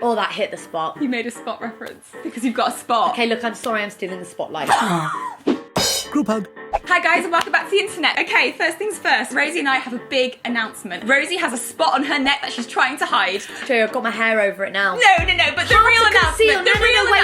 Oh, that hit the spot. You made a spot reference because you've got a spot. Okay, look, I'm sorry I'm stealing the spotlight. Group hug. Hi guys and welcome back to the internet. Okay, first things first, Rosie and I have a big announcement. Rosie has a spot on her neck that she's trying to hide. True, I've got my hair over it now. No, but the real announcement.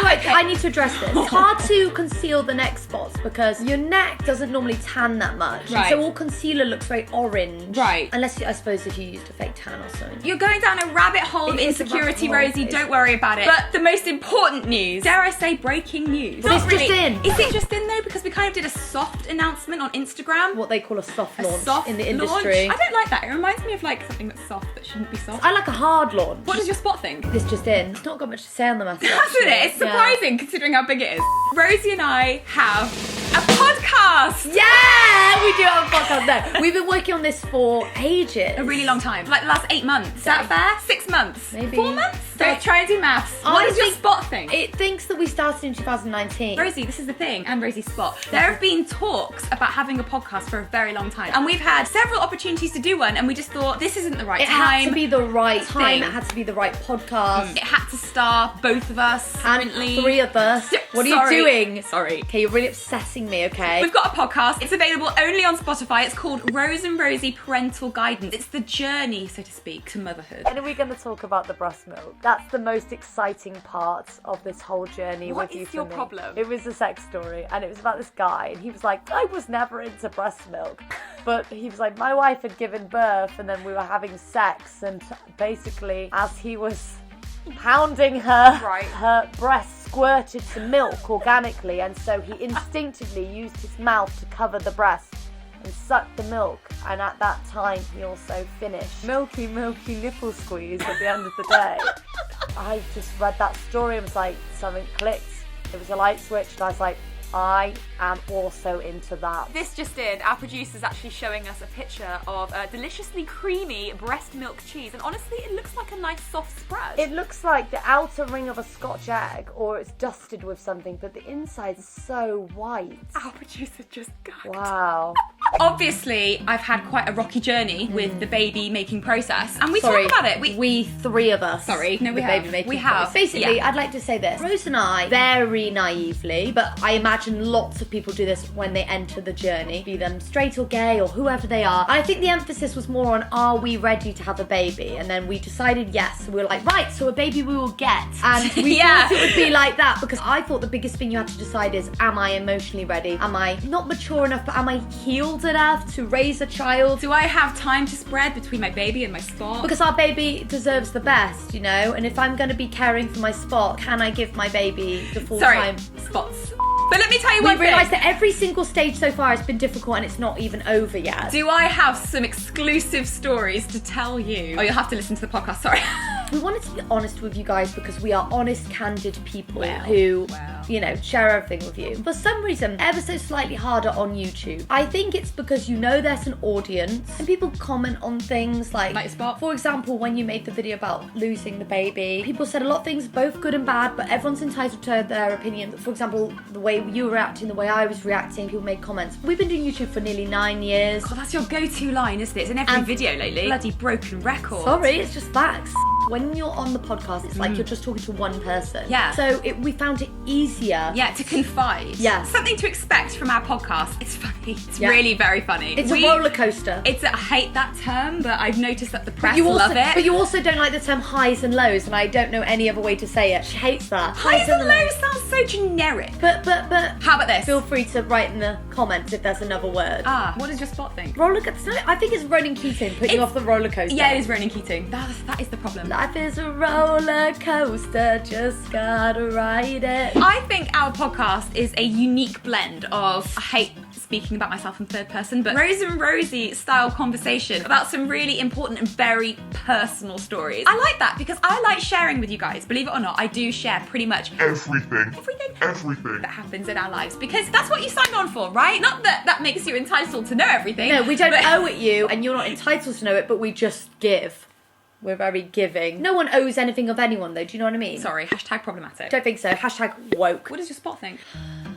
Wait, I need to address this. It's hard to conceal the neck spots because your neck doesn't normally tan that much. Right. So all concealer looks very orange. Right. Unless, I suppose, if you used a fake tan or something. You're going down a rabbit hole of It is a insecurity, rabbit hole. Rosie. Don't worry about it. But the most important news, dare I say breaking news. But Not it's just really. in. Is it just in though? Because we kind of did a soft announcement on Instagram. What they call a soft launch Soft in the launch? industry. I don't like that. It reminds me of like something that's soft that shouldn't be soft. I like a hard launch. What does your spot think? This just in. It's not got much to say on the matter. Hasn't it? It's surprising considering how big it is. Rosie and I have a podcast. Yeah, we do have a podcast. No, we've been working on this for ages. A really long time. Like the last 8 months. Is that fair? 6 months? Maybe. 4 months? Don't try and do maths. What does your spot think? It thinks that we started in 2019. Rosie, this is the thing, and Rosie's spot. There have been talks about having a podcast for a very long time. And we've had several opportunities to do one, and we just thought, this isn't the right It time. had to be the right time. thing. It had to be the right podcast. It had to star both of us, And currently. 3 of us. What are Sorry. you doing? Sorry. Okay, you're really obsessing me, okay? We've got a podcast. It's available only on Spotify. It's called Rose and Rosie Parental Guidance. It's the journey, so to speak, to motherhood. And are we going to talk about the breast milk? That's the most exciting part of this whole journey What with you is for your me. problem? It was a sex story, and it was about this guy, and he was like, I was never into breast milk. But he was like, my wife had given birth, and then we were having sex, and basically, as he was pounding her, Right. her breast squirted some milk organically, and so he instinctively used his mouth to cover the breast and sucked the milk, and at that time he also finished. Milky nipple squeeze at the end of the day. I just read that story and was like, something clicked. It was a light switch, and I was like, I am also into that. This just in, our producer's actually showing us a picture of a deliciously creamy breast milk cheese, and honestly, it looks like a nice soft spread. It looks like the outer ring of a Scotch egg, or it's dusted with something, but the inside is so white. Our producer just gagged. Wow. Obviously, I've had quite a rocky journey with the baby making process, and we Sorry, talk about it. We 3 of us. Sorry, no, we the have. baby making We have. process. Basically, Yeah. I'd like to say this. Rose and I, very naively, but I imagine lots of people do this when they enter the journey, be them straight or gay or whoever they are. I think the emphasis was more on, are we ready to have a baby? And then we decided yes. We were like, right, so a baby we will get. And we Yeah. thought it would be like that, because I thought the biggest thing you had to decide is, am I emotionally ready? Am I not mature enough, but am I healed enough to raise a child? Do I have time to spread between my baby and my spot? Because our baby deserves the best, you know? And if I'm going to be caring for my spot, can I give my baby the full time? Spots. But let me tell you We one thing. realised that every single stage so far has been difficult, and it's not even over yet. Do I have some exclusive stories to tell you? Oh, you'll have to listen to the podcast, sorry. We wanted to be honest with you guys because we are honest, candid people Well, who, well. you know, share everything with you. For some reason, ever so slightly harder on YouTube. I think it's because you know there's an audience and people comment on things like your spot. For example, when you made the video about losing the baby, people said a lot of things, both good and bad, but everyone's entitled to their opinion. For example, the way you were reacting, the way I was reacting, people made comments. We've been doing YouTube for nearly 9 years. God, that's your go-to line, isn't it? It's in every And- video lately. Bloody broken record. Sorry, it's just facts. When you're on the podcast, it's like you're just talking to one person. Yeah. So we found it easier. Yeah, to confide. Yeah. Something to expect from our podcast. It's funny. It's Yeah. really very funny. It's a roller coaster. I hate that term, but I've noticed that the press You also, love it. but you also don't like the term highs and lows, and I don't know any other way to say it. She hates that. Highs and lows sounds so generic. But How about this? feel free to write in the comments if there's another word. What does your spot think? Roller coaster. I think it's Ronan Keating putting you It's- off the roller coaster. Yeah, it is Ronan Keating. That is the problem. Life is a roller coaster, just gotta ride it. I think our podcast is a unique blend of, I hate speaking about myself in third person, but Rose and Rosie style conversation about some really important and very personal stories. I like that because I like sharing with you guys. Believe it or not, I do share pretty much Everything that happens in our lives because that's what you signed on for, right? Not that that makes you entitled to know everything. No, we don't but- owe it you, and you're not entitled to know it, but we just give. We're very giving. No one owes anything of anyone, though. Do you know what I mean? Sorry, hashtag problematic. Don't think so. Hashtag woke. What does your spot think?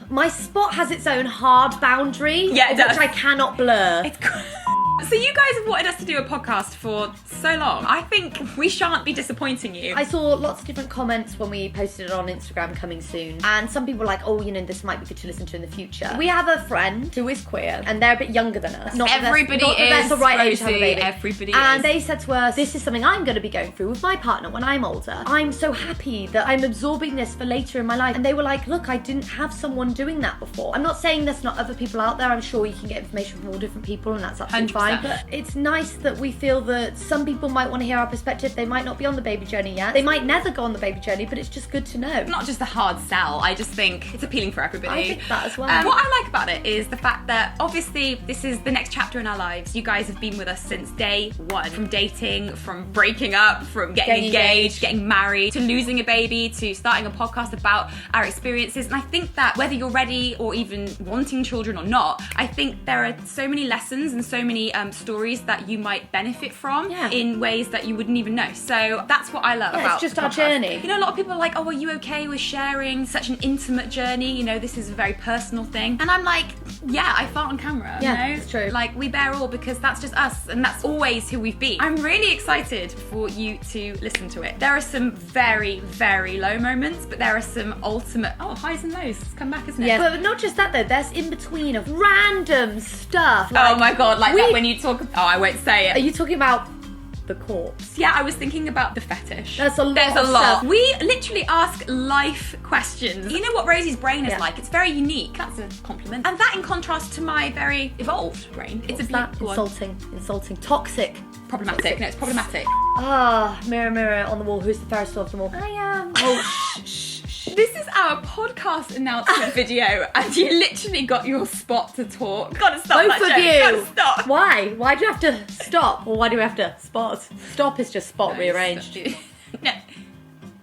My spot has its own hard boundary, Yeah, it does. which I cannot blur. It's So you guys have wanted us to do a podcast for so long. I think we shan't be disappointing you. I saw lots of different comments when we posted it on Instagram coming soon. And some people were like, oh, this might be good to listen to in the future. We have a friend who is queer and they're a bit younger than us. Everybody not that that's the right age to have a baby. Everybody and is. they said to us, this is something I'm going to be going through with my partner when I'm older. I'm so happy that I'm absorbing this for later in my life. And they were like, look, I didn't have someone doing that before. I'm not saying there's not other people out there. I'm sure you can get information from all different people and that's absolutely 100%. fine. But it's nice that we feel that some people might want to hear our perspective. They might not be on the baby journey yet. They might never go on the baby journey, but it's just good to know. Not just a hard sell. I just think it's appealing for everybody. I think that as well. What I like about it is the fact that obviously this is the next chapter in our lives. You guys have been with us since day one. From dating, from breaking up, from getting engaged, getting married, to losing a baby, to starting a podcast about our experiences. And I think that whether you're ready or even wanting children or not, I think there are so many lessons and so many stories that you might benefit from in ways that you wouldn't even know. So that's what I love about it's just the our podcast. journey. You know, a lot of people are like, oh, are you okay with sharing such an intimate journey? You know, this is a very personal thing. And I'm like, yeah, I fart on camera. Yeah, you know? it's true. Like, we bear all because that's just us and that's always who we've been. I'm really excited for you to listen to it. There are some very, very low moments, but there are some ultimate, highs and lows. It's come back, isn't it? Yeah, but not just that though, there's in between of random stuff. Oh my God, like that when you talk, I won't say it. Are you talking about the corpse? Yeah, I was thinking about the fetish. There's a lot There's of a lot. stuff. We literally ask life questions. You know what Rosie's brain is like? It's very unique. That's a compliment. And that in contrast to my very evolved brain. It's What's a that? beautiful one. Insulting, toxic. Problematic. No, it's problematic. Mirror, mirror on the wall, who's the fairest of them all? I am. Oh, shh. This is our podcast announcement video, and you literally got your spot to talk. Gotta stop Both that of joke. you. Gotta stop. Why? Why do you have to stop? Or why do we have to spot? Stop is just spot rearranged. No.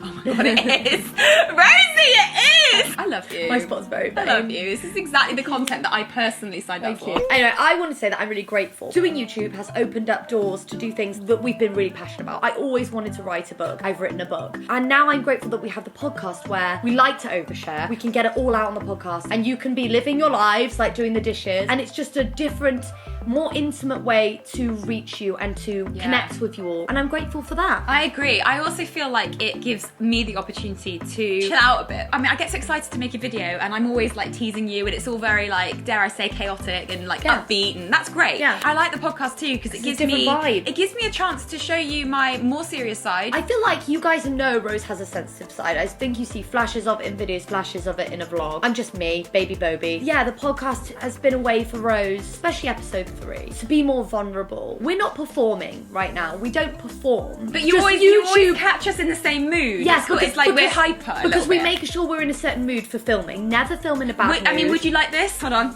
Oh my God, it is. Rosie, it is. I love you. My spot's very I vain. love you. This is exactly the content that I personally signed up for. Anyway, I want to say that I'm really grateful. Doing YouTube has opened up doors to do things that we've been really passionate about. I always wanted to write a book. I've written a book. And now I'm grateful that we have the podcast where we like to overshare. We can get it all out on the podcast. And you can be living your lives, like doing the dishes. And it's just a different, more intimate way to reach you and to connect with you all. And I'm grateful for that. I agree. I also feel like it gives me the opportunity to chill out a bit. I mean, I get so excited to make a video and I'm always like teasing you and it's all very like, dare I say, chaotic and like upbeat, and that's great. Yeah. I like the podcast too because it gives me vibe. It gives me a chance to show you my more serious side. I feel like you guys know Rose has a sensitive side. I think you see flashes of it in videos, flashes of it in a vlog. I'm just me, baby Bobby. Yeah, the podcast has been a way for Rose, especially episode 3, to be more vulnerable. We're not performing right now. We don't perform. But you always catch us in the same mood. Yes, it's like we're hyper. Because we make sure we're in a certain mood for filming. Never film in a bad mood. I mean, would you like this? Hold on.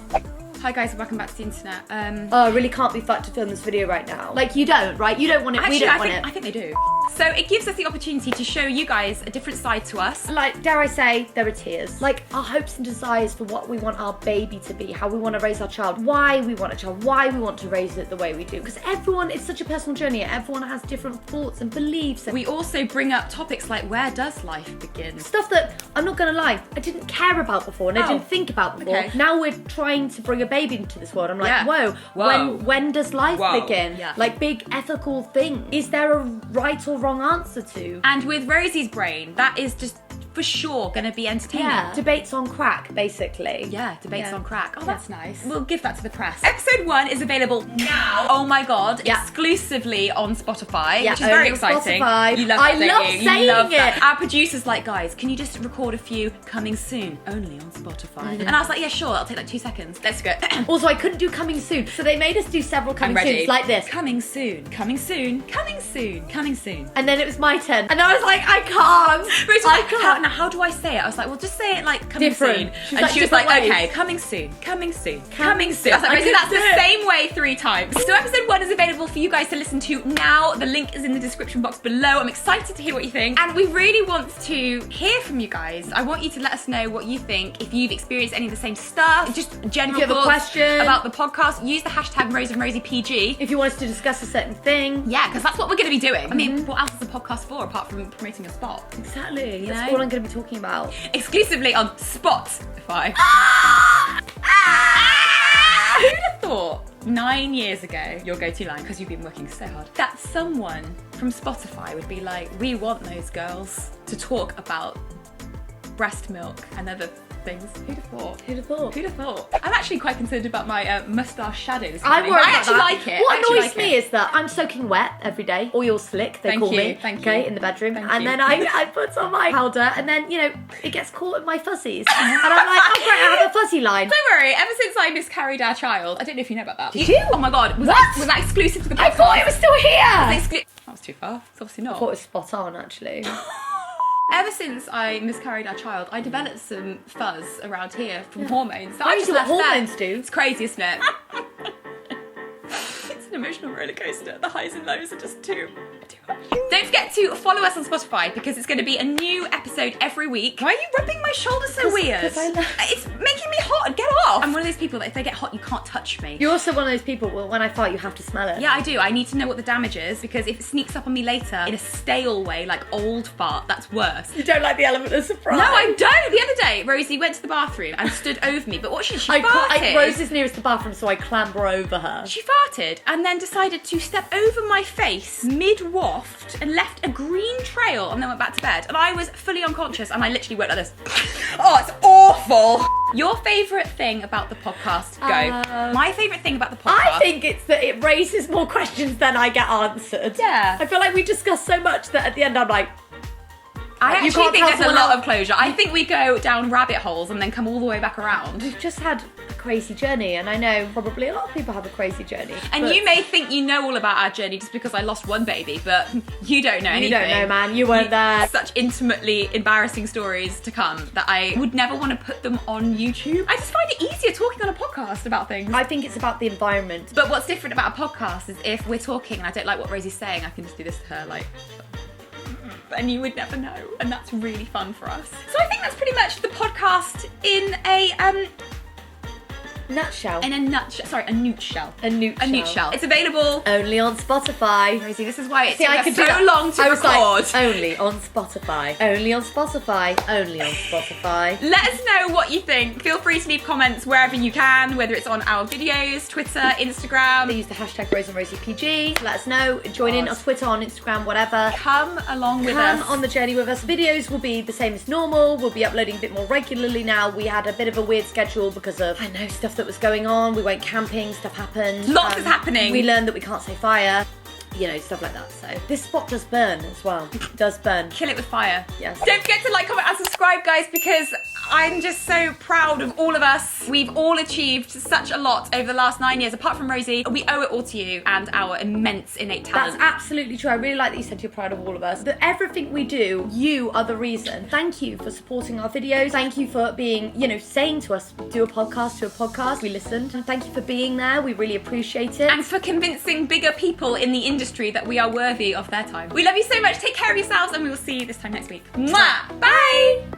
Hi guys, welcome back to the internet. I really can't be fucked to film this video right now. Like, you don't, right? You don't want it. Actually, we don't want it. I think they do. So it gives us the opportunity to show you guys a different side to us. Like, dare I say, there are tears. Like, our hopes and desires for what we want our baby to be, how we want to raise our child, why we want a child, why we want to raise it the way we do. Because everyone, it's such a personal journey. Everyone has different thoughts and beliefs. And we also bring up topics like, where does life begin? stuff that, I'm not going to lie, I didn't care about before and I didn't think about before. Okay. Now we're trying to bring a baby into this world. I'm like, Yeah. whoa. When does life begin? Yeah. Like, big ethical thing. Is there a right or wrong answer to? And with Rosie's brain, that is just for sure going to be entertaining. Yeah. Debates on crack, basically. Yeah, debates Yeah. on crack. Oh, that's nice. We'll give that to the press. Eh. Episode 1 is available now. Oh my God. Yeah. Exclusively on Spotify, Yeah, which is very only on exciting. Spotify. You love I that, don't love you? saying You love that. it. Our producer's like, guys, can you just record a few coming soon? Only on Spotify. Mm-hmm. And I was like, yeah, sure. That'll take like 2 seconds. Let's go. Also, I couldn't do coming soon, so they made us do several I'm coming ready. soons like this. Coming soon. Coming soon. Coming soon. Coming soon. And then it was my turn, and I was like, I can't. Rose was I like, can't. now how do I say it? I was like, well, just say it like coming Different. soon. She was like, She was like, different okay, ways. coming soon, coming soon, coming soon. I was like, I Rosie, that's couldn't the do it. same way 3 times. So episode 1 is available for you guys to listen to now. The link is in the description box below. I'm excited to hear what you think. And we really want to hear from you guys. I want you to let us know what you think. If you've experienced any of the same stuff, just general If you have a thoughts question about the podcast, use the hashtag Rose and Rosie PG. If you want us to discuss a certain thing. Yeah, because that's what we're going to be doing. I mean, what else is the podcast for apart from promoting a spot? Exactly. That's know? all I'm going to be talking about. Exclusively on Spotify. Who'd have thought 9 years ago, your go-to line, because you've been working so hard, that someone from Spotify would be like, we want those girls to talk about breast milk and other things. Who'd have thought? Who'd have thought? Who'd have thought? I'm actually quite concerned about my moustache shadows. I'm worried I about actually that. like it. What I actually annoys like me it. is that I'm soaking wet every day. Oil slick, they Thank call you, me. thank Okay, you. in the bedroom. Thank and you. then I put on my powder and then, it gets caught in my fuzzies. And I'm like, oh great, I have a fuzzy line. Don't worry, ever since I miscarried our child, I don't know if you know about that. Did you? Oh my god, was What? that exclusive to the podcast? I thought it was still here. That was too far. It's obviously not. I thought it was spot on, actually. Ever since I miscarried our child, I developed some fuzz around here from hormones. So I Crazy just what left hormones that. do. It's crazy, isn't it? It's an emotional roller coaster. The highs and lows are just too much. Don't forget to follow us on Spotify because it's going to be a new episode every week. Why are you rubbing my shoulder so weird? It's making me hot. Get off. I'm one of those people that if they get hot, you can't touch me. You're also one of those people, well, when I fart, you have to smell it. Yeah, I do. I need to know what the damage is because if it sneaks up on me later in a stale way, like old fart, that's worse. You don't like the element of surprise. No, I don't. The other day, Rosie went to the bathroom and stood over me, but what she farted. Rose is nearest the bathroom, so I clamber over her. She farted and then decided to step over my face mid-waft and left a green trail and then went back to bed. And I was fully unconscious and I literally went like this. Oh, it's awful. Your favourite thing about the podcast? Go. My favourite thing about the podcast. I think it's that it raises more questions than I get answered. Yeah. I feel like we discuss so much that at the end I'm like, I you actually can't think tell there's a someone lot else. of closure. I think we go down rabbit holes and then come all the way back around. we've just had a crazy journey, and I know probably a lot of people have a crazy journey. And but you may think you know all about our journey just because I lost one baby, but you don't know anything. You don't know, man. You weren't there. Such intimately embarrassing stories to come that I would never want to put them on YouTube. I just find it easier talking on a podcast about things. I think it's about the environment. But what's different about a podcast is if we're talking and I don't like what Rosie's saying, I can just do this to her like... and you would never know, and that's really fun for us. So I think that's pretty much the podcast in a Nutshell. a nutshell. A nutshell. A nutshell. It's available Only on Spotify. Rosie, this is why it See, took I us could do so that. long to I was record. like, only on Spotify. Only on Spotify. Only on Spotify. Let us know what you think. Feel free to leave comments wherever you can, whether it's on our videos, Twitter, They Instagram. use the hashtag Rose and Rosie PG. Let us know. Join in on Twitter, on Instagram, whatever. Come along with Come us. on the journey with us. Videos will be the same as normal. We'll be uploading a bit more regularly now. We had a bit of a weird schedule because of, I know, stuff that was going on. We went camping, stuff happened. Lots is happening. We learned that we can't say fire. Stuff like that. So this spot does burn as well. It does burn. Kill it with fire. Yes. Don't forget to like, comment, and subscribe, guys, because I'm just so proud of all of us. We've all achieved such a lot over the last 9 years. Apart from Rosie, we owe it all to you and our immense innate talent. That's absolutely true. I really like that you said you're proud of all of us. That everything we do, you are the reason. Thank you for supporting our videos. Thank you for being, saying to us, do a podcast. We listened. And thank you for being there. We really appreciate it. And for convincing bigger people in the industry that we are worthy of their time. We love you so much. Take care of yourselves and we will see you this time next week. Mwah! Bye!